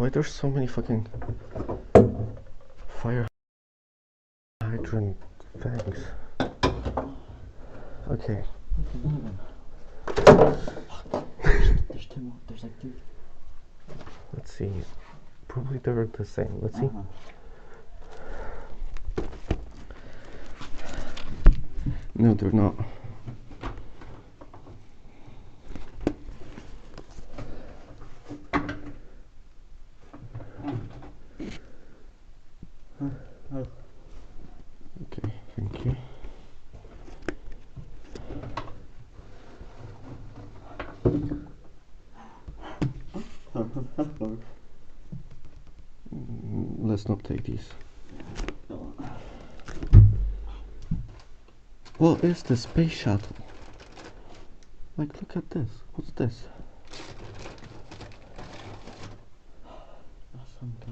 Why there's so many fucking fire hydrant things? Okay. There's two more. There's like two. Let's see. Probably they're the same. Let's see. No, they're not. Okay, thank you. Let's not take these. What is the space shuttle? Like, look at this. What's this? Some kind